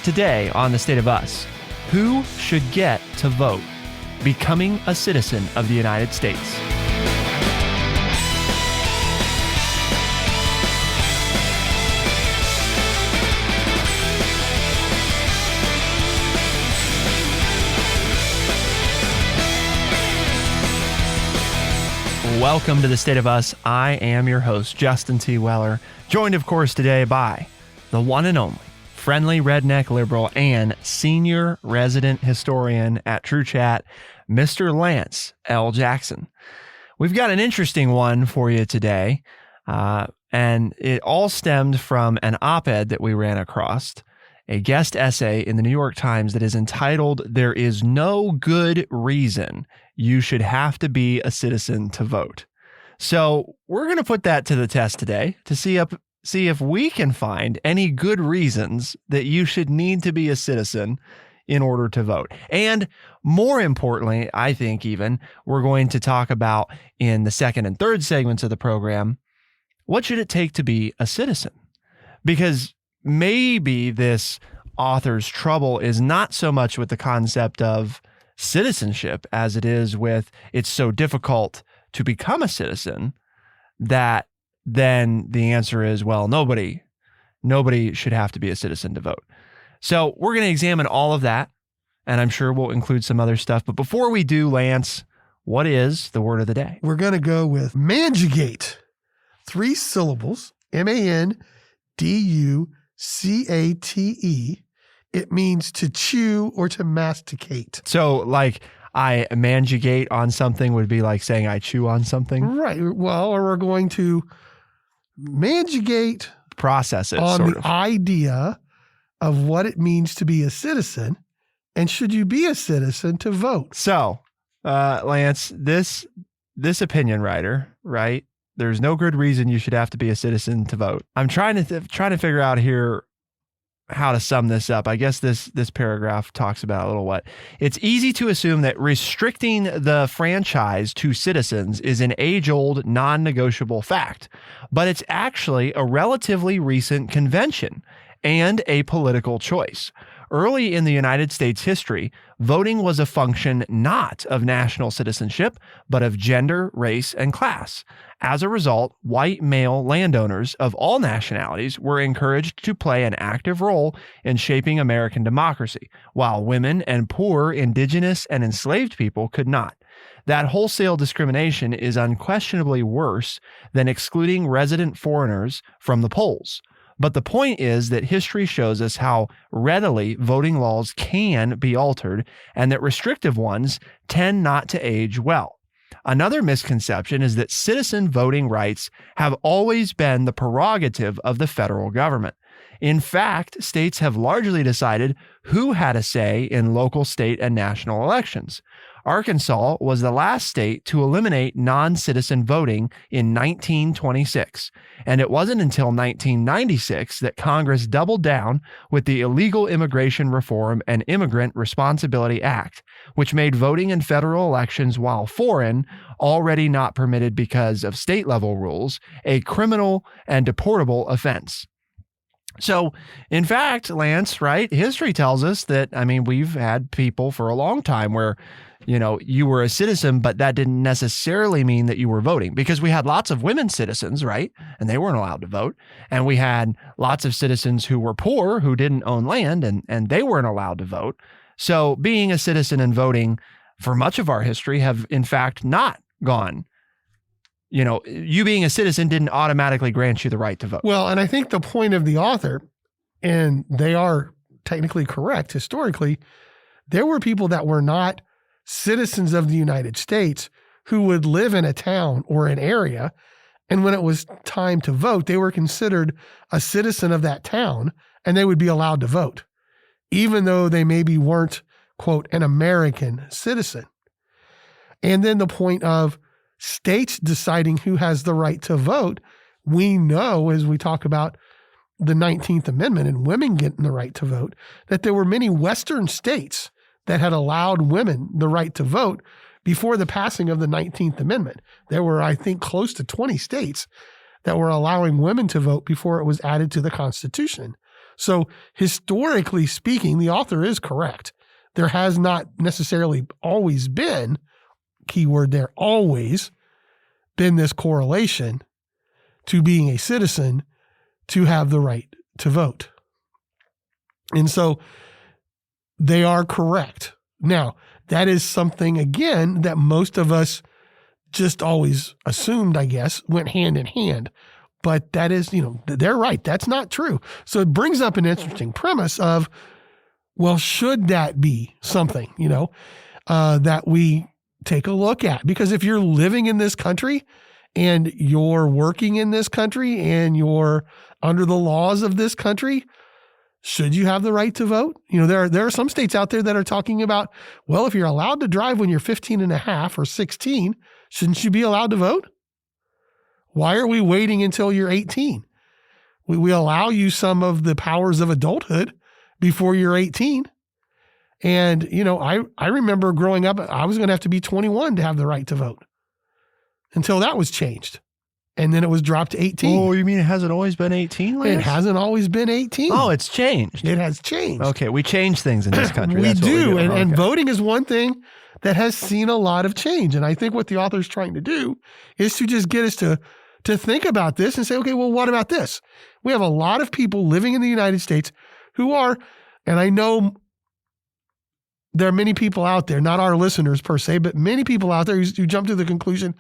Today on The State of Us, who should get to vote? Becoming a citizen of the United States. Welcome to The State of Us. I am your host, Justin T. Weller, joined, of course, today by the one and only friendly redneck liberal and senior resident historian at True Chat, Mr. Lance L. Jackson. We've got an interesting one for you today, and it all stemmed from an op-ed that we ran across, a guest essay in the New York Times that is entitled, "There is no good reason you should have to be a citizen to vote." So we're going to put that to the test today to see if we can find any good reasons that you should need to be a citizen in order to vote. And more importantly, I think even, we're going to talk about in the second and third segments of the program, what should it take to be a citizen? Because maybe this author's trouble is not so much with the concept of citizenship as it is with it's so difficult to become a citizen that then the answer is, well, nobody should have to be a citizen to vote. So we're going to examine all of that, and I'm sure we'll include some other stuff. But before we do, Lance, what is the word of the day? We're going to go with manjugate. 3 syllables, M-A-N-D-U-C-A-T-E. It means to chew or to masticate. So like I manjugate on something would be like saying I chew on something? Right. Well, or we're going to manjugate process it on the idea of what it means to be a citizen, and should you be a citizen to vote? So, Lance, this opinion writer, right? There's no good reason you should have to be a citizen to vote. I'm trying to figure out here how to sum this up. I guess this paragraph talks about a little what. It's easy to assume that restricting the franchise to citizens is an age-old, non-negotiable fact, but it's actually a relatively recent convention and a political choice. Early in the United States history, voting was a function not of national citizenship, but of gender, race, and class. As a result, white male landowners of all nationalities were encouraged to play an active role in shaping American democracy, while women and poor, indigenous, and enslaved people could not. That wholesale discrimination is unquestionably worse than excluding resident foreigners from the polls. But the point is that history shows us how readily voting laws can be altered and that restrictive ones tend not to age well. Another misconception is that citizen voting rights have always been the prerogative of the federal government. In fact, states have largely decided who had a say in local, state, and national elections. Arkansas was the last state to eliminate non-citizen voting in 1926, and it wasn't until 1996 that Congress doubled down with the Illegal Immigration Reform and Immigrant Responsibility Act, which made voting in federal elections while foreign, already not permitted because of state-level rules, a criminal and deportable offense. So, in fact, Lance, right, history tells us that, we've had people for a long time where, you were a citizen, but that didn't necessarily mean that you were voting, because we had lots of women citizens, right? And they weren't allowed to vote. And we had lots of citizens who were poor, who didn't own land, and they weren't allowed to vote. So being a citizen and voting for much of our history have, in fact, not gone. You being a citizen didn't automatically grant you the right to vote. Well, and I think the point of the author, and they are technically correct historically, there were people that were not citizens of the United States who would live in a town or an area, and when it was time to vote, they were considered a citizen of that town, and they would be allowed to vote, even though they maybe weren't, quote, an American citizen. And then the point of states deciding who has the right to vote, we know, as we talk about the 19th Amendment and women getting the right to vote, that there were many Western states that had allowed women the right to vote before the passing of the 19th Amendment. There were, I think, close to 20 states that were allowing women to vote before it was added to the Constitution. So historically speaking, the author is correct. There has not necessarily always been, keyword there, always been this correlation to being a citizen to have the right to vote. And so they are correct. Now, that is something, again, that most of us just always assumed, I guess, went hand in hand. But that is, they're right. That's not true. So it brings up an interesting premise of, well, should that be something, that we take a look at? Because if you're living in this country and you're working in this country and you're under the laws of this country, should you have the right to vote? There are some states out there that are talking about, well, if you're allowed to drive when you're 15 and a half or 16, shouldn't you be allowed to vote? Why are we waiting until you're 18? We allow you some of the powers of adulthood before you're 18. And, I remember growing up, I was going to have to be 21 to have the right to vote until that was changed. And then it was dropped to 18. Oh, you mean it hasn't always been 18, Lance? It hasn't always been 18. Oh, it's changed. It has changed. Okay, we change things in this country. We That's do. What we do. And voting is one thing that has seen a lot of change. And I think what the author's trying to do is to just get us to think about this and say, okay, well, what about this? We have a lot of people living in the United States who are, and I know there are many people out there, not our listeners per se, but many people out there who jump to the conclusion,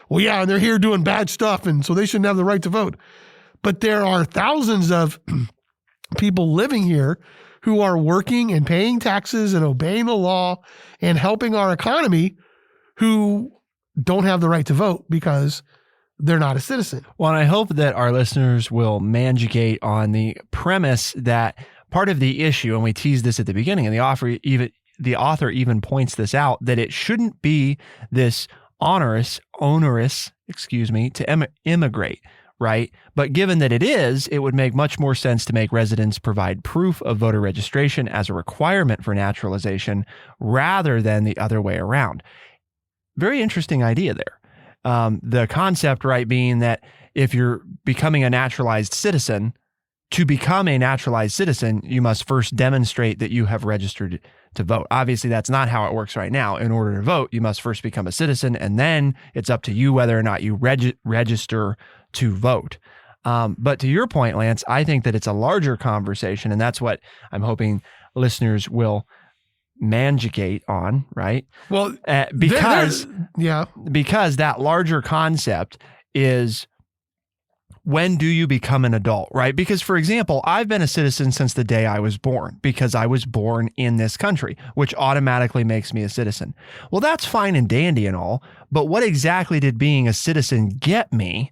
well, yeah, and they're here doing bad stuff, and so they shouldn't have the right to vote. But there are thousands of people living here who are working and paying taxes and obeying the law and helping our economy who don't have the right to vote because they're not a citizen. Well, and I hope that our listeners will manjugate on the premise that part of the issue, and we teased this at the beginning, and the author even points this out, that it shouldn't be this onerous, to immigrate, right? But given that it is, it would make much more sense to make residents provide proof of voter registration as a requirement for naturalization rather than the other way around. Very interesting idea there. The concept, right, being that if you're becoming a naturalized citizen, to become a naturalized citizen, you must first demonstrate that you have registered to vote. Obviously, that's not how it works right now. In order to vote, you must first become a citizen, and then it's up to you whether or not you register to vote. But to your point, Lance, I think that it's a larger conversation, and that's what I'm hoping listeners will manjugate on, right? Well, because that larger concept is, when do you become an adult, right? Because, for example, I've been a citizen since the day I was born because I was born in this country, which automatically makes me a citizen. Well, that's fine and dandy and all, but what exactly did being a citizen get me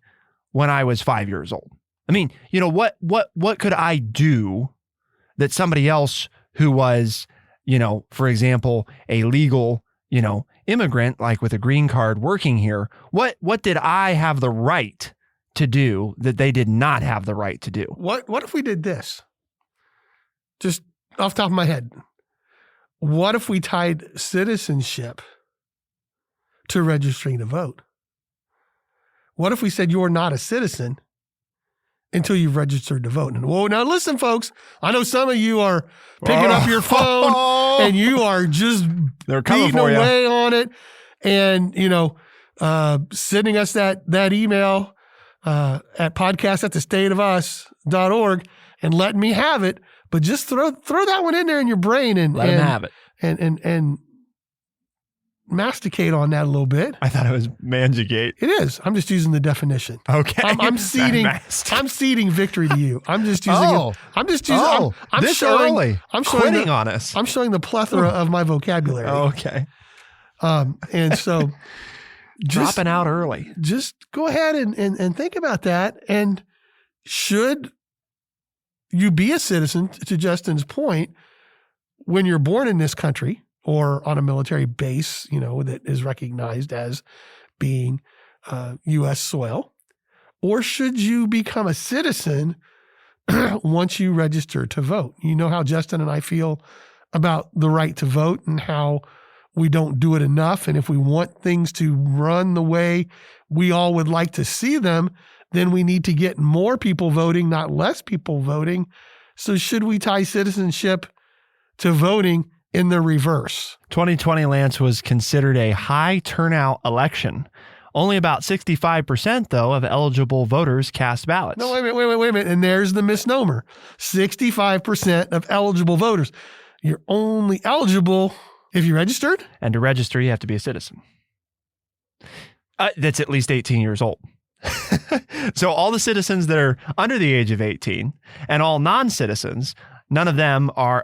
when I was 5 years old? I mean, what could I do that somebody else who was, for example, a legal, immigrant, like with a green card working here, what did I have the right to do that they did not have the right to do? What if we did this? Just off the top of my head. What if we tied citizenship to registering to vote? What if we said you're not a citizen until you've registered to vote? And now listen, folks, I know some of you are picking up your phone and you are just beating away on it and, sending us that email at podcast@thestateofus.org and letting me have it, but just throw that one in there in your brain and let him have it and masticate on that a little bit. I thought it was manjugate. It is. I'm just using the definition. Okay. I'm ceding victory to you. I'm just using it. I'm just using I'm this showing early. I'm showing quitting on us. I'm showing the plethora of my vocabulary. Okay. And so dropping out early. Just go ahead and think about that. And should you be a citizen, to Justin's point, when you're born in this country or on a military base, that is recognized as being U.S. soil, or should you become a citizen once you register to vote? You know how Justin and I feel about the right to vote and how we don't do it enough. And if we want things to run the way we all would like to see them, then we need to get more people voting, not less people voting. So should we tie citizenship to voting in the reverse? 2020, Lance, was considered a high turnout election. Only about 65%, though, of eligible voters cast ballots. No, wait a minute. And there's the misnomer. 65% of eligible voters. You're only eligible if you're registered? And to register, you have to be a citizen. That's at least 18 years old. So all the citizens that are under the age of 18 and all non-citizens, none of them are,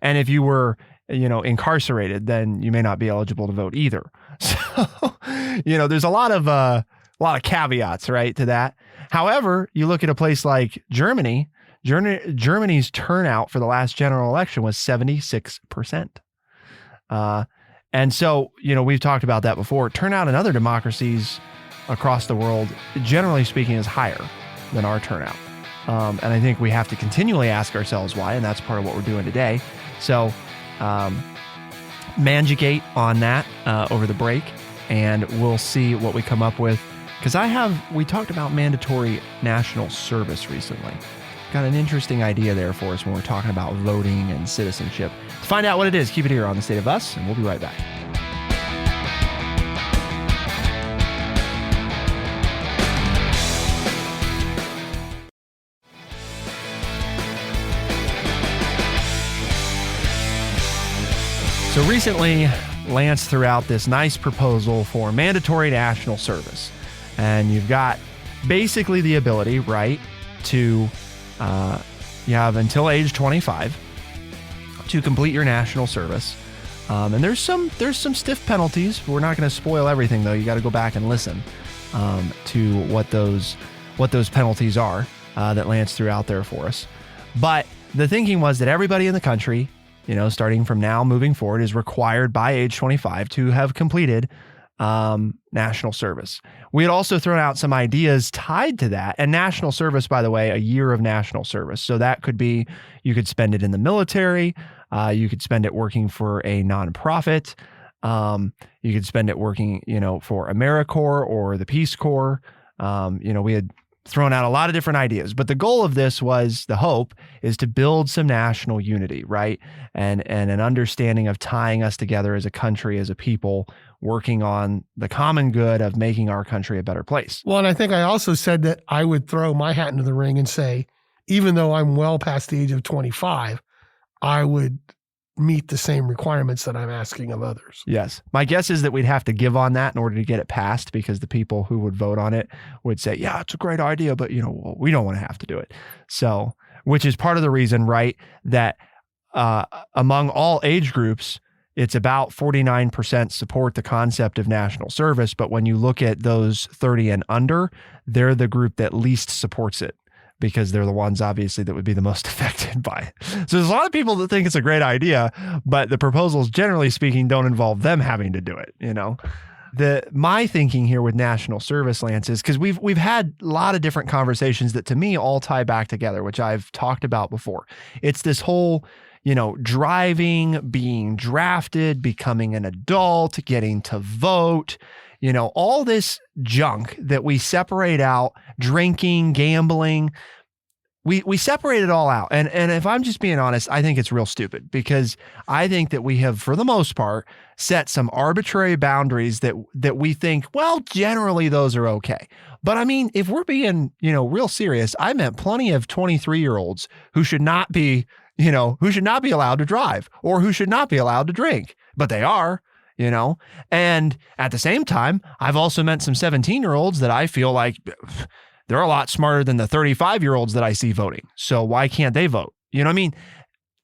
and if you were, incarcerated, then you may not be eligible to vote either. So, there's a lot of caveats, right, to that. However, you look at a place like Germany, Germany's turnout for the last general election was 76%. And so, we've talked about that before. Turnout in other democracies across the world, generally speaking, is higher than our turnout. And I think we have to continually ask ourselves why, and that's part of what we're doing today. So, manjigate on that over the break, and we'll see what we come up with. Because we talked about mandatory national service recently. Got an interesting idea there for us when we're talking about voting and citizenship. To find out what it is, keep it here on The State of Us, and we'll be right back. So recently, Lance threw out this nice proposal for mandatory national service. And you've got basically the ability, right, to, you have until age 25 to complete your national service. And there's some stiff penalties. We're not going to spoil everything, though. You got to go back and listen to what those penalties are that Lance threw out there for us. But the thinking was that everybody in the country, starting from now moving forward, is required by age 25 to have completed national service. We had also thrown out some ideas tied to that. And national service, by the way, a year of national service. So that could be, you could spend it in the military. You could spend it working for a nonprofit. You could spend it working, for AmeriCorps or the Peace Corps. We had thrown out a lot of different ideas, but the goal of this was, the hope is to build some national unity, right? And an understanding of tying us together as a country, as a people, working on the common good of making our country a better place. Well, and I think I also said that I would throw my hat into the ring and say, even though I'm well past the age of 25, I would meet the same requirements that I'm asking of others. Yes. My guess is that we'd have to give on that in order to get it passed, because the people who would vote on it would say, yeah, it's a great idea, but we don't want to have to do it. So, which is part of the reason, right, that among all age groups, it's about 49% support the concept of national service. But when you look at those 30 and under, they're the group that least supports it, because they're the ones, obviously, that would be the most affected by it. So there's a lot of people that think it's a great idea, but the proposals, generally speaking, don't involve them having to do it. My thinking here with national service, Lance, is because we've had a lot of different conversations that to me all tie back together, which I've talked about before. It's this whole, driving, being drafted, becoming an adult, getting to vote, all this junk that we separate out, drinking, gambling, we separate it all out. And if I'm just being honest, I think it's real stupid, because I think that we have, for the most part, set some arbitrary boundaries that we think, well, generally those are okay. But I mean, if we're being, real serious, I met plenty of 23-year-olds who should not be, who should not be allowed to drive, or who should not be allowed to drink, but they are. And at the same time, I've also met some 17-year-olds that I feel like they're a lot smarter than the 35-year-olds that I see voting. So why can't they vote? You know what I mean?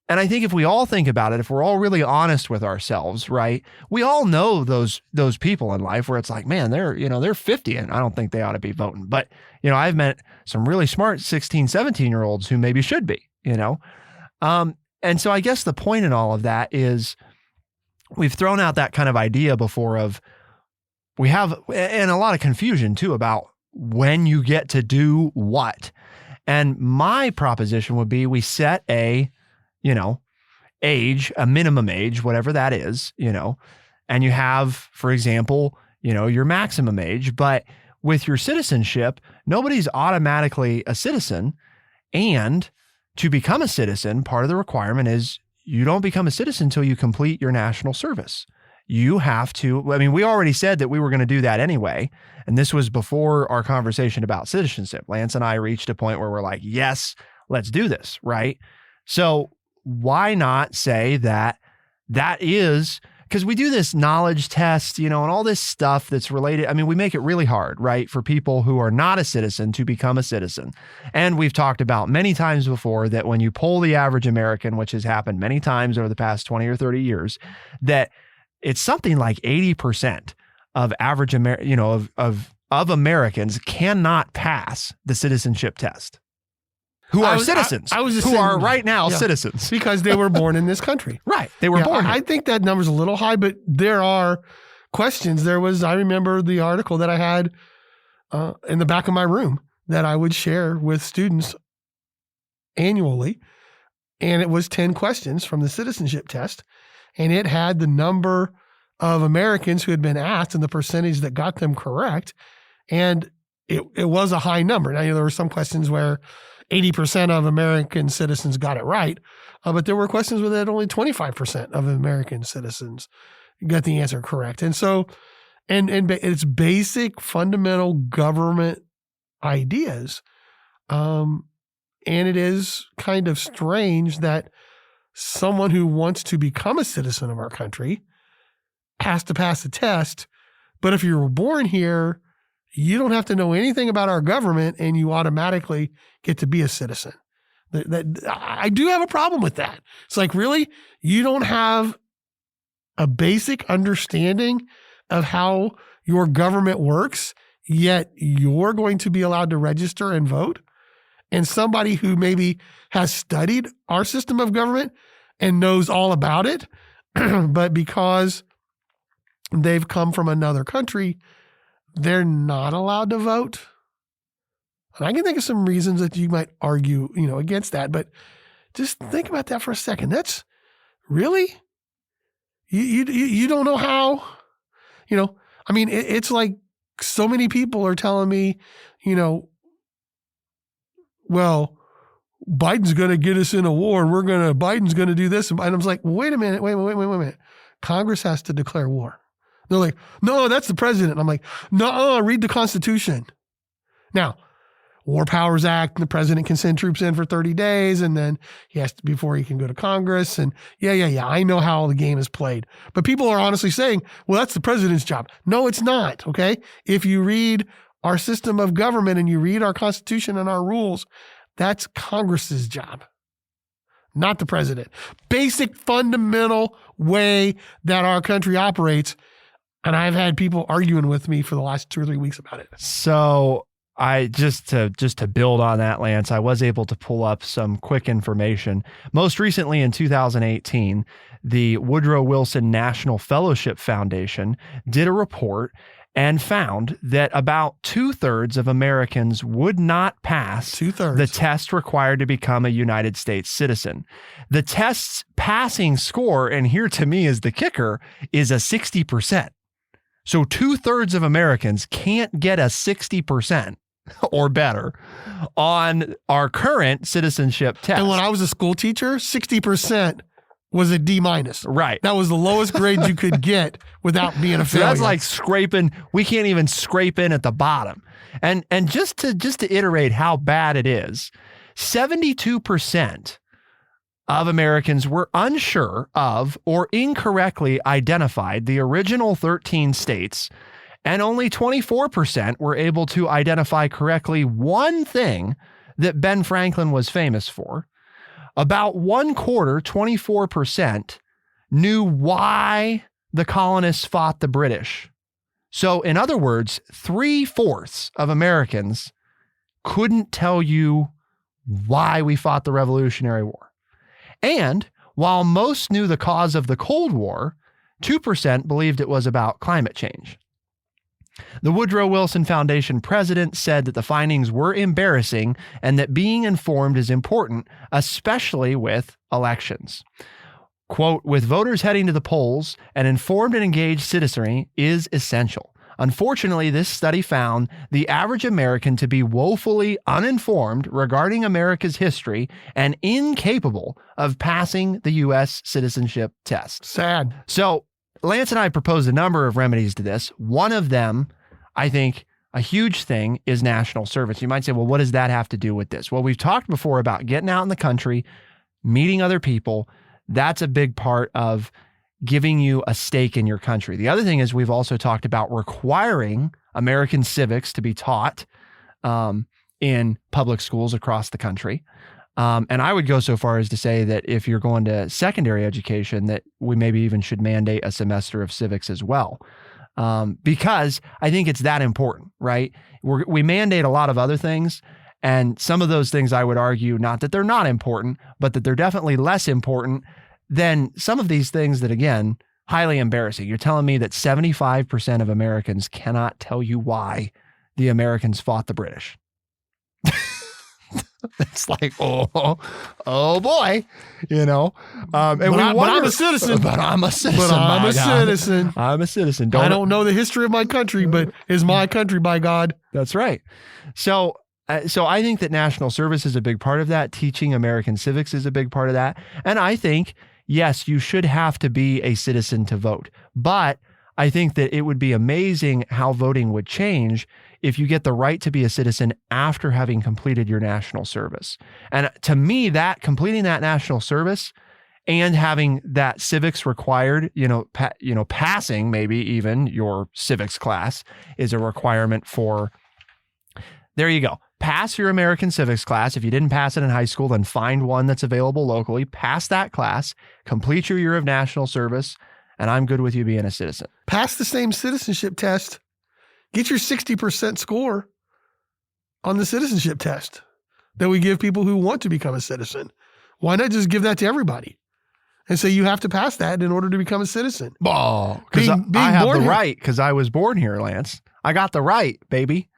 And I think if we all think about it, if we're all really honest with ourselves, right? We all know those people in life where it's like, man, they're 50 and I don't think they ought to be voting. But, I've met some really smart 16, 17-year-olds who maybe should be, And so I guess the point in all of that is, we've thrown out that kind of idea before of, we have, and a lot of confusion too about when you get to do what. And my proposition would be, we set a, age, a minimum age, whatever that is, and you have, for example, your maximum age, but with your citizenship, nobody's automatically a citizen. And to become a citizen, part of the requirement is you don't become a citizen until you complete your national service. You have to, I mean, we already said that we were going to do that anyway. And this was before our conversation about citizenship. Lance and I reached a point where we're like, yes, let's do this, right? So why not say that is, because we do this knowledge test, and all this stuff that's related. I mean, we make it really hard, right, for people who are not a citizen to become a citizen. And we've talked about many times before that when you poll the average American, which has happened many times over the past 20 or 30 years, that it's something like 80% of average of Americans cannot pass the citizenship test. Who are citizens? Who are right now citizens because they were born in this country. Right, they were born. I think that number's a little high, but there are questions. I remember the article that I had in the back of my room that I would share with students annually, and it was 10 questions from the citizenship test, and it had the number of Americans who had been asked and the percentage that got them correct, and it was a high number. Now, there were some questions where 80% of American citizens got it right, but there were questions where that only 25% of American citizens got the answer correct. And so, and it's basic fundamental government ideas. And it is kind of strange that someone who wants to become a citizen of our country has to pass the test. But if you were born here, you don't have to know anything about our government and you automatically get to be a citizen. I do have a problem with that. It's like, really? You don't have a basic understanding of how your government works, yet you're going to be allowed to register and vote? And somebody who maybe has studied our system of government and knows all about it, but because they've come from another country, they're not allowed to vote. And I can think of some reasons that you might argue, against that, but just think about that for a second. That's really, you don't know how, it's like so many people are telling me, well, Biden's going to get us in a war and Biden's going to do this. And I was like, wait a minute. Congress has to declare war. They're like, no, that's the president. I'm like, no, read the Constitution. Now, War Powers Act, the president can send troops in for 30 days and then he has to, before he can go to Congress. And yeah, I know how the game is played. But people are honestly saying, well, that's the president's job. No, it's not, okay? If you read our system of government and you read our Constitution and our rules, that's Congress's job, not the president. Basic fundamental way that our country operates. And I've had people arguing with me for the last 2 or 3 weeks about it. So I just to build on that, Lance, I was able to pull up some quick information. Most recently in 2018, the Woodrow Wilson National Fellowship Foundation did a report and found that about 2/3 of Americans would not pass the test required to become a United States citizen. The test's passing score, and here to me is the kicker, is a 60%. So 2/3 of Americans can't get a 60% or better on our current citizenship test. And when I was a school teacher, 60% was a D-. Right. That was the lowest grade you could get without being a failure. So that's like scraping. We can't even scrape in at the bottom. And just to iterate how bad it is, 72% of Americans were unsure of or incorrectly identified the original 13 states, and only 24% were able to identify correctly one thing that Ben Franklin was famous for. About 1/4, 24%, knew why the colonists fought the British. So in other words, 3/4 of Americans couldn't tell you why we fought the Revolutionary War. And while most knew the cause of the Cold War, 2% believed it was about climate change. The Woodrow Wilson Foundation president said that the findings were embarrassing and that being informed is important, especially with elections. Quote, with voters heading to the polls, an informed and engaged citizenry is essential. Unfortunately, this study found the average American to be woefully uninformed regarding America's history and incapable of passing the U.S. citizenship test. Sad. So Lance and I proposed a number of remedies to this. One of them, I think, a huge thing is national service. You might say, well, what does that have to do with this? Well, we've talked before about getting out in the country, meeting other people. That's a big part of giving you a stake in your country. The other thing is we've also talked about requiring American civics to be taught in public schools across the country. And I would go so far as to say that if you're going to secondary education, that we maybe even should mandate a semester of civics as well. Because I think it's that important, right? We mandate a lot of other things, and some of those things I would argue, not that they're not important, but that they're definitely less important than some of these things that, again, highly embarrassing. You're telling me that 75% of Americans cannot tell you why the Americans fought the British. It's like, oh boy, you know. And I'm a citizen. But I'm a citizen. But I'm a citizen. I'm a citizen. I don't know the history of my country, but it's my country, by God. That's right. So I think that national service is a big part of that. Teaching American civics is a big part of that. And I think, yes, you should have to be a citizen to vote. But I think that it would be amazing how voting would change if you get the right to be a citizen after having completed your national service. And to me, that completing that national service and having that civics required, passing maybe even your civics class is a requirement for, there you go. Pass your American civics class. If you didn't pass it in high school, then find one that's available locally. Pass that class, complete your year of national service, and I'm good with you being a citizen. Pass the same citizenship test. Get your 60% score on the citizenship test that we give people who want to become a citizen. Why not just give that to everybody and say you have to pass that in order to become a citizen? Oh, because I have the right because I was born here, Lance. I got the right, baby.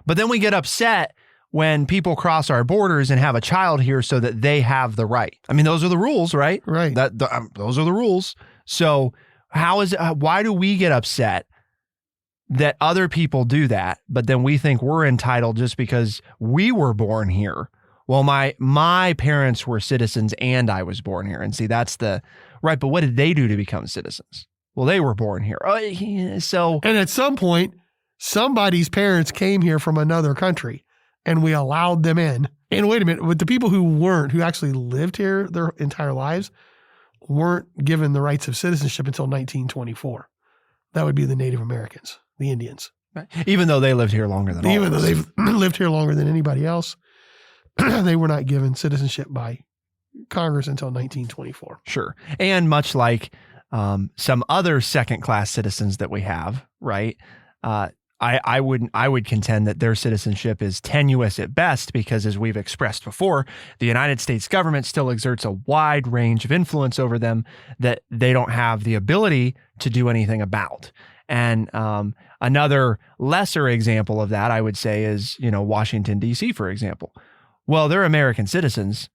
But then we get upset when people cross our borders and have a child here so that they have the right. I mean, those are the rules, right? Right. Those are the rules. So why do we get upset that other people do that, but then we think we're entitled just because we were born here? Well, my parents were citizens and I was born here. And see, that's right. But what did they do to become citizens? Well, they were born here. And at some point, somebody's parents came here from another country and we allowed them in. And wait a minute, but the people who actually lived here their entire lives weren't given the rights of citizenship until 1924. That would be the Native Americans, the Indians. Even though they lived here longer than all of us. Even though they've lived here longer than anybody else, they were not given citizenship by Congress until 1924. Sure. And much like some other second-class citizens that we have, right? I would contend that their citizenship is tenuous at best because, as we've expressed before, the United States government still exerts a wide range of influence over them that they don't have the ability to do anything about. And another lesser example of that, I would say, is, Washington, D.C., for example. Well, they're American citizens,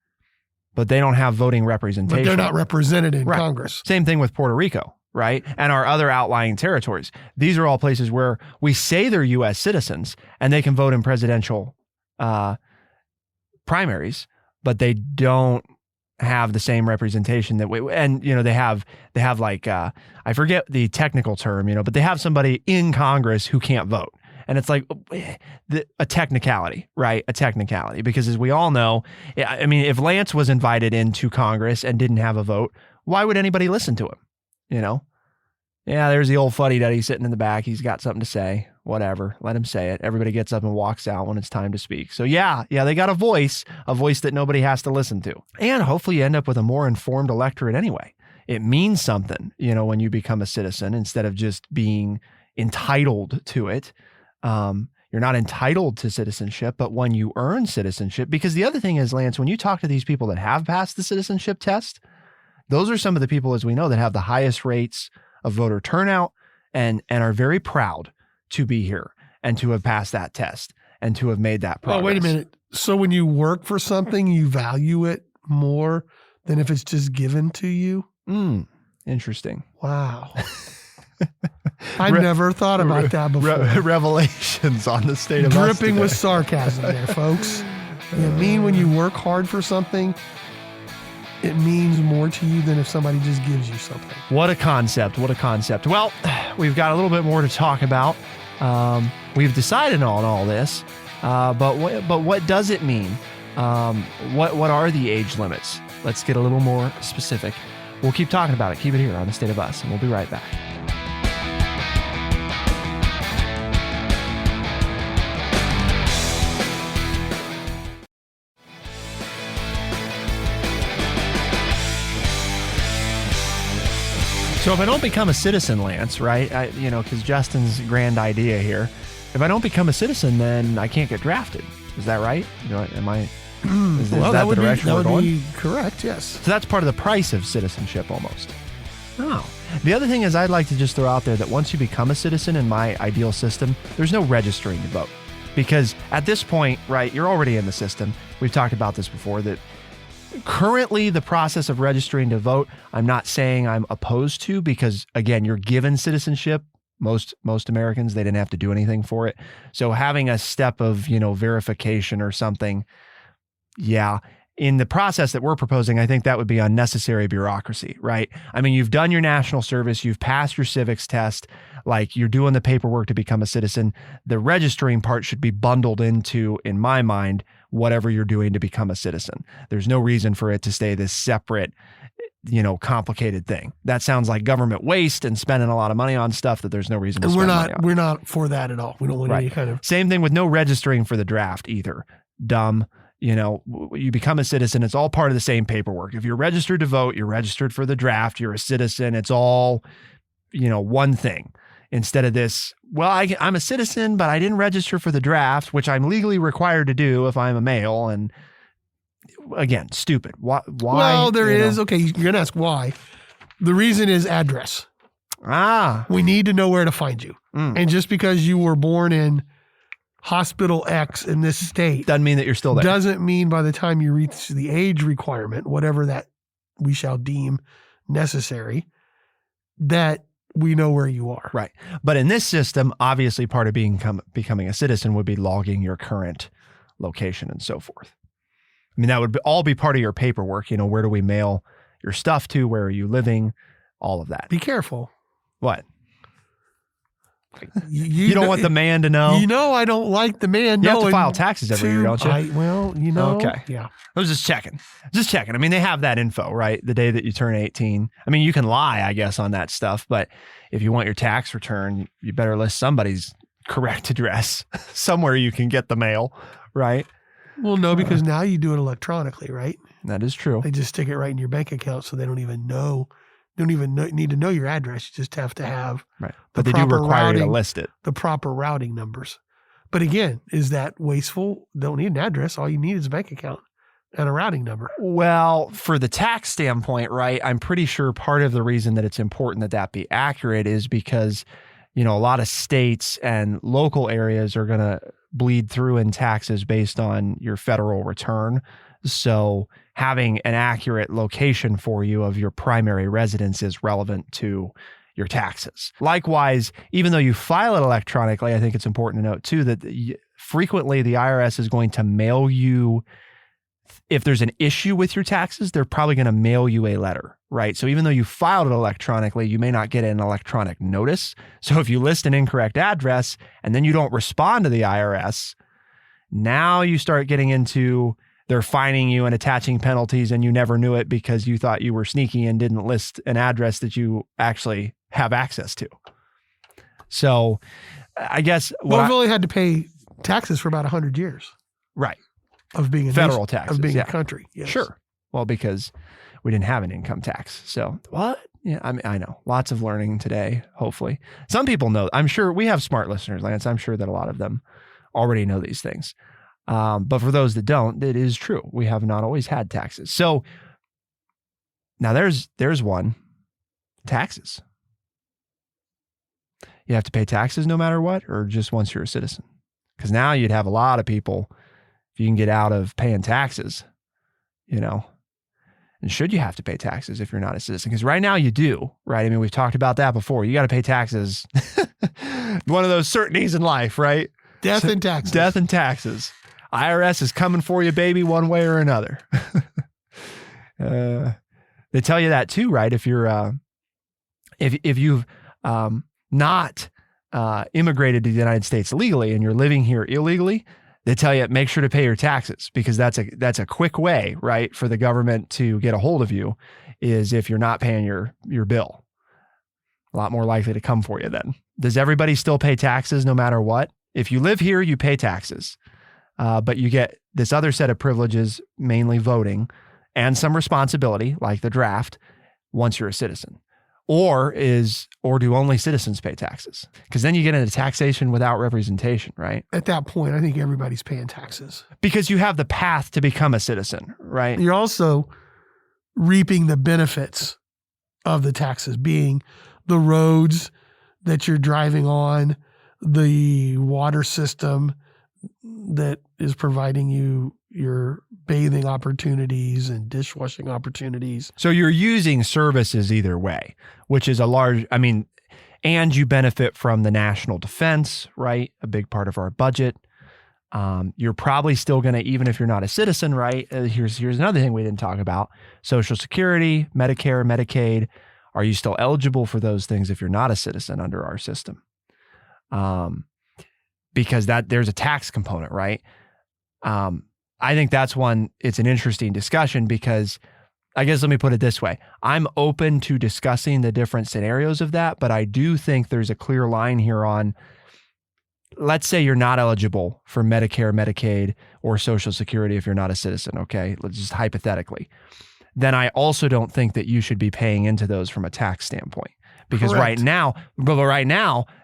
but they don't have voting representation. But they're not represented in Congress. Same thing with Puerto Rico. Right? And our other outlying territories. These are all places where we say they're U.S. citizens and they can vote in presidential primaries, but they don't have the same representation that they have like, I forget the technical term, but they have somebody in Congress who can't vote. And it's like a technicality, right? A technicality, because as we all know, I mean, if Lance was invited into Congress and didn't have a vote, why would anybody listen to him? Yeah, there's the old fuddy-duddy sitting in the back. He's got something to say. Whatever. Let him say it. Everybody gets up and walks out when it's time to speak. So yeah, they got a voice that nobody has to listen to. And hopefully you end up with a more informed electorate anyway. It means something, when you become a citizen instead of just being entitled to it. You're not entitled to citizenship, but when you earn citizenship, because the other thing is, Lance, when you talk to these people that have passed the citizenship test, those are some of the people, as we know, that have the highest rates of voter turnout and are very proud to be here and to have passed that test and to have made that progress. Oh, wait a minute. So when you work for something, you value it more than if it's just given to you? Interesting. Wow. I never thought about that before. Revelations on the state of us Dripping today. with sarcasm there, folks. You mean when you work hard for something, it means more to you than if somebody just gives you something. What a concept. What a concept. Well, we've got a little bit more to talk about. We've decided on all this, but what does it mean? What are the age limits? Let's get a little more specific. We'll keep talking about it. Keep it here on The State of Us, and we'll be right back. So if I don't become a citizen, Lance, right? Because Justin's grand idea here, if I don't become a citizen, then I can't get drafted. Is that right? Am I? Is that the direction we're going? Be correct. Yes. So that's part of the price of citizenship, almost. Oh. The other thing is, I'd like to just throw out there that once you become a citizen in my ideal system, there's no registering to vote, because at this point, right, you're already in the system. We've talked about this before, that currently the process of registering to vote, I'm not saying I'm opposed to, because again, you're given citizenship. Most Americans, they didn't have to do anything for it. So having a step of, verification or something, yeah, in the process that we're proposing, I think that would be unnecessary bureaucracy, right? I mean, you've done your national service, you've passed your civics test, like you're doing the paperwork to become a citizen. The registering part should be bundled into, in my mind, whatever you're doing to become a citizen. There's no reason for it to stay this separate, complicated thing. That sounds like government waste and spending a lot of money on stuff that there's no reason to spend money on. We're not for that at all. We don't want any kind of... Same thing with no registering for the draft either. Dumb. You become a citizen, it's all part of the same paperwork. If you're registered to vote, you're registered for the draft, you're a citizen, it's all, one thing. Instead of this, well, I'm a citizen, but I didn't register for the draft, which I'm legally required to do if I'm a male. And again, stupid. Why? Well, there is. Okay, you're going to ask why. The reason is address. We need to know where to find you. And just because you were born in Hospital X in this state doesn't mean that you're still there. Doesn't mean by the time you reach the age requirement, whatever that we shall deem necessary, that we know where you are. Right. But in this system, obviously part of becoming a citizen would be logging your current location and so forth. I mean, that would all be part of your paperwork. Where do we mail your stuff to? Where are you living? All of that. Be careful. What? You don't want the man to know? I don't like the man knowing. You have to file taxes every year, don't you? Okay. Yeah. I was just checking. I mean, they have that info, right? The day that you turn 18. I mean, you can lie, I guess, on that stuff. But if you want your tax return, you better list somebody's correct address somewhere you can get the mail, right? Well, no, because now you do it electronically, right? That is true. They just stick it right in your bank account, so they don't even need to know your address. You just have to have but they do require you to list it. The proper routing numbers. But again, is that wasteful? Don't need an address. All you need is a bank account and a routing number. Well, for the tax standpoint, right, I'm pretty sure part of the reason that it's important that be accurate is because, a lot of states and local areas are going to bleed through in taxes based on your federal return. So having an accurate location for you of your primary residence is relevant to your taxes. Likewise, even though you file it electronically, I think it's important to note too that frequently the IRS is going to mail you, if there's an issue with your taxes, they're probably going to mail you a letter, right? So even though you filed it electronically, you may not get an electronic notice. So if you list an incorrect address and then you don't respond to the IRS, now you start getting into they're fining you and attaching penalties and you never knew it because you thought you were sneaky and didn't list an address that you actually have access to. So I guess we've only had to pay taxes for about 100 years. Right. Of being federal taxes. Of being a country. Yes. Sure. Well, because we didn't have an income tax. So what? Yeah, I know. Lots of learning today, hopefully. Some people know. I'm sure we have smart listeners, Lance. I'm sure that a lot of them already know these things. But for those that don't, it is true. We have not always had taxes. So now there's one, taxes. You have to pay taxes no matter what, or just once you're a citizen? Because now you'd have a lot of people, if you can get out of paying taxes, And should you have to pay taxes if you're not a citizen? Because right now you do, right? I mean, we've talked about that before. You got to pay taxes. One of those certainties in life, right? Death and taxes. Death and taxes. IRS is coming for you, baby, one way or another. They tell you that too, right? If you're, if you've not immigrated to the United States legally and you're living here illegally, they tell you make sure to pay your taxes, because that's a quick way, right, for the government to get a hold of you, is if you're not paying your bill. A lot more likely to come for you then. Does everybody still pay taxes no matter what? If you live here, you pay taxes, but you get this other set of privileges, mainly voting, and some responsibility like the draft once you're a citizen. Or do only citizens pay taxes? Because then you get into taxation without representation, right? At that point, I think everybody's paying taxes. Because you have the path to become a citizen, right? You're also reaping the benefits of the taxes, being the roads that you're driving on, the water system that is providing you your bathing opportunities and dishwashing opportunities. So you're using services either way, which is and you benefit from the national defense, right? A big part of our budget. You're probably still going to, even if you're not a citizen, right? Here's another thing we didn't talk about: Social Security, Medicare, Medicaid. Are you still eligible for those things if you're not a citizen under our system? Because there's a tax component, right? I think it's an interesting discussion, because I guess let me put it this way. I'm open to discussing the different scenarios of that, but I do think there's a clear line here on, let's say you're not eligible for Medicare, Medicaid, or Social Security if you're not a citizen, okay? Let's just hypothetically. Then I also don't think that you should be paying into those from a tax standpoint. Because right now,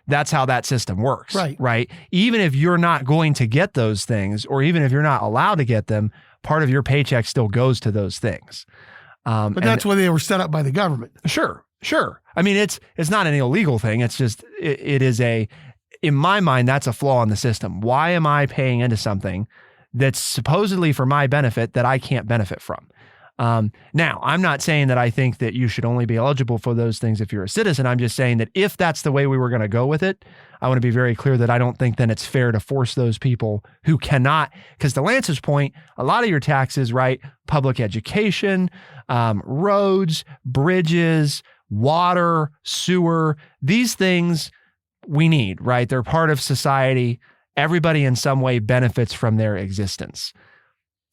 that's how that system works, right? Even if you're not going to get those things, or even if you're not allowed to get them, part of your paycheck still goes to those things. But that's why they were set up by the government. Sure. I mean, it's not an illegal thing. It's just, it is in my mind, that's a flaw in the system. Why am I paying into something that's supposedly for my benefit that I can't benefit from? Now, I'm not saying that I think that you should only be eligible for those things if you're a citizen. I'm just saying that if that's the way we were going to go with it, I want to be very clear that I don't think then it's fair to force those people who cannot, because to Lance's point, a lot of your taxes, right? Public education, roads, bridges, water, sewer, these things we need, right? They're part of society. Everybody in some way benefits from their existence.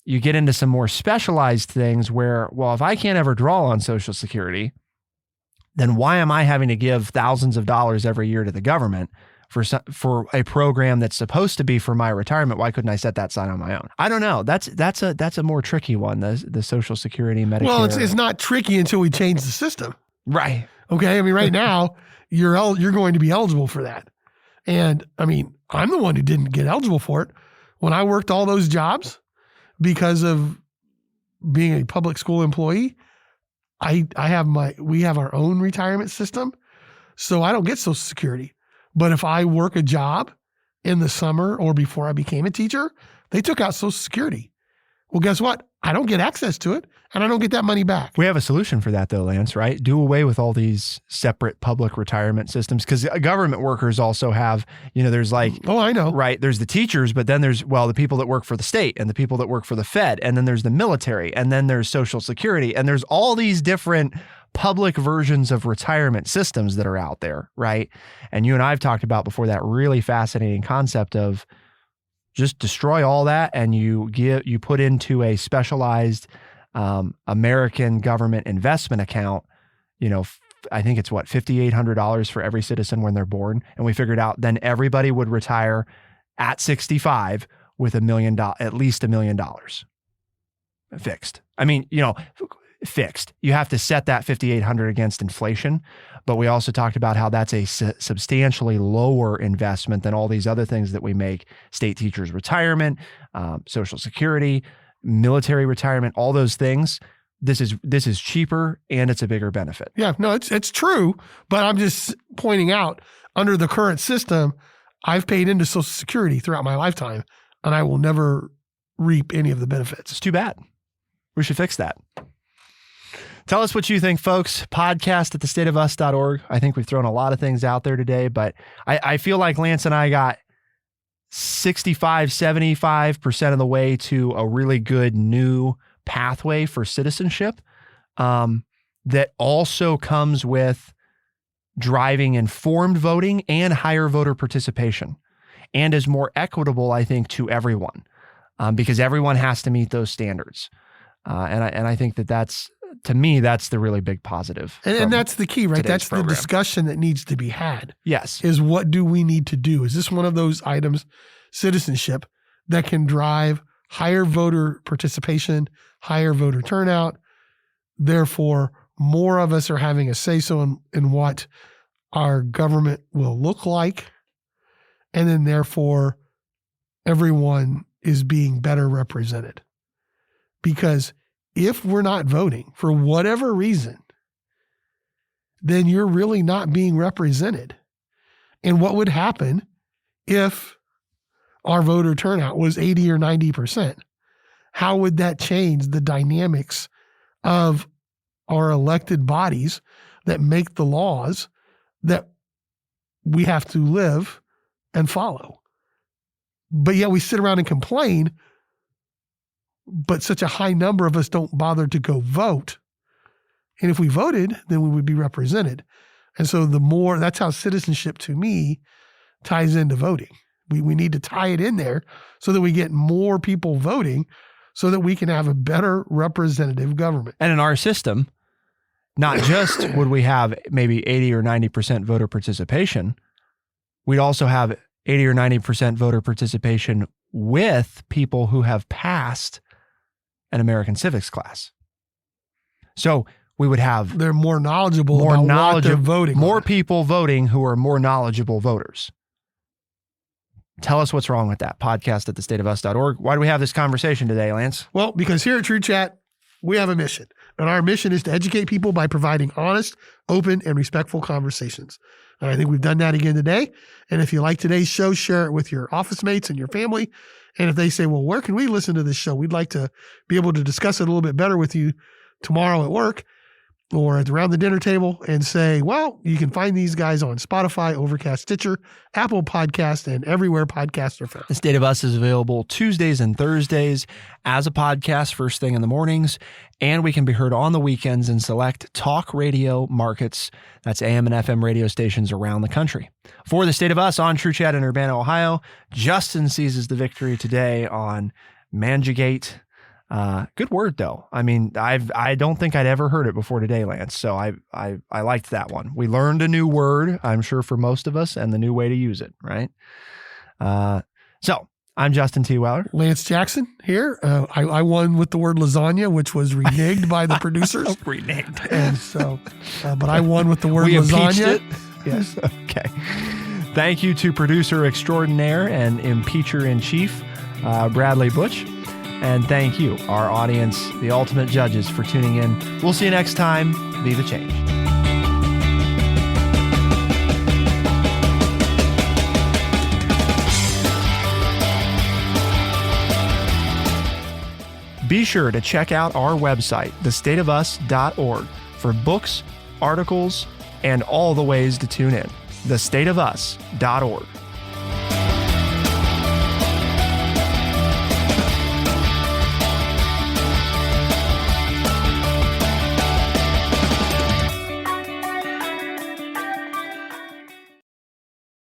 You get into some more specialized things where, well, if I can't ever draw on Social Security, then why am I having to give thousands of dollars every year to the government for a program that's supposed to be for my retirement? Why couldn't I set that aside on my own? I don't know. That's a more tricky one. The Social Security, Medicare. Well, it's not tricky until we change the system, right? Okay, I mean, right now you're going to be eligible for that, and I mean, I'm the one who didn't get eligible for it when I worked all those jobs. Because of being a public school employee, we have our own retirement system, so I don't get Social Security. But if I work a job in the summer or before I became a teacher, they took out Social Security. Well, guess what? I don't get access to it, and I don't get that money back. We have a solution for that, though, Lance, right? Do away with all these separate public retirement systems, because government workers also have, there's like... Oh, I know. Right. There's the teachers, but then there's, the people that work for the state and the people that work for the Fed, and then there's the military, and then there's Social Security, and there's all these different public versions of retirement systems that are out there, right? And you and I have talked about before that really fascinating concept of just destroy all that, and you put into a specialized American government investment account. I think it's $5,800 for every citizen when they're born, and we figured out then everybody would retire at 65 with at least $1 million fixed. I mean, fixed. You have to set that 5,800 against inflation, but we also talked about how that's a substantially lower investment than all these other things that we make: state teachers' retirement, Social Security, military retirement, all those things. This is cheaper, and it's a bigger benefit. Yeah, no, it's true, but I'm just pointing out, under the current system, I've paid into Social Security throughout my lifetime, and I will never reap any of the benefits. It's too bad. We should fix that. Tell us what you think, folks. Podcast at thestateofus.org. I think we've thrown a lot of things out there today, but I feel like Lance and I got 75% of the way to a really good new pathway for citizenship that also comes with driving informed voting and higher voter participation, and is more equitable, I think, to everyone, because everyone has to meet those standards. And I think that's, to me, that's the really big positive. And that's the key, right? That's program. The discussion that needs to be had. Yes. Is what do we need to do? Is this one of those items, citizenship, that can drive higher voter participation, higher voter turnout? Therefore, more of us are having a say-so in what our government will look like. And then therefore, everyone is being better represented. Because if we're not voting for whatever reason, then you're really not being represented. And what would happen if our voter turnout was 80 or 90%? How would that change the dynamics of our elected bodies that make the laws that we have to live and follow? But yet we sit around and complain, but such a high number of us don't bother to go vote. And if we voted, then we would be represented. And so that's how citizenship to me ties into voting. We need to tie it in there so that we get more people voting so that we can have a better representative government. And in our system, not just would we have maybe 80 or 90% voter participation, we'd also have 80 or 90% voter participation with people who have passed an American civics class. So we would have they're more knowledgeable about what they're voting more on. people voting who are more knowledgeable voters. Tell us what's wrong with that. Podcast at thestateofus.org. Why do we have this conversation today, Lance? Well, because here at True Chat, we have a mission. And our mission is to educate people by providing honest, open, and respectful conversations. And I think we've done that again today. And if you like today's show, share it with your office mates and your family. And if they say, well, where can we listen to this show? We'd like to be able to discuss it a little bit better with you tomorrow at work or around the dinner table, and say, well, you can find these guys on Spotify, Overcast, Stitcher, Apple Podcast, and everywhere podcasts are found. The State of Us is available Tuesdays and Thursdays as a podcast first thing in the mornings, and we can be heard on the weekends in select talk radio markets. That's AM and FM radio stations around the country. For the State of Us on True Chat in Urbana, Ohio, Justin seizes the victory today on Manjigate. Good word though. I mean, I don't think I'd ever heard it before today, Lance. So I liked that one. We learned a new word, I'm sure, for most of us, and the new way to use it, right? So I'm Justin T. Weller. Lance Jackson here. I won with the word lasagna, which was reneged by the producers. Reneged. And so, but I won with the word we lasagna. It. Yes. Okay. Thank you to producer extraordinaire and impeacher in chief, Bradley Butch. And thank you, our audience, the ultimate judges, for tuning in. We'll see you next time. Be the change. Be sure to check out our website, thestateofus.org, for books, articles, and all the ways to tune in. thestateofus.org.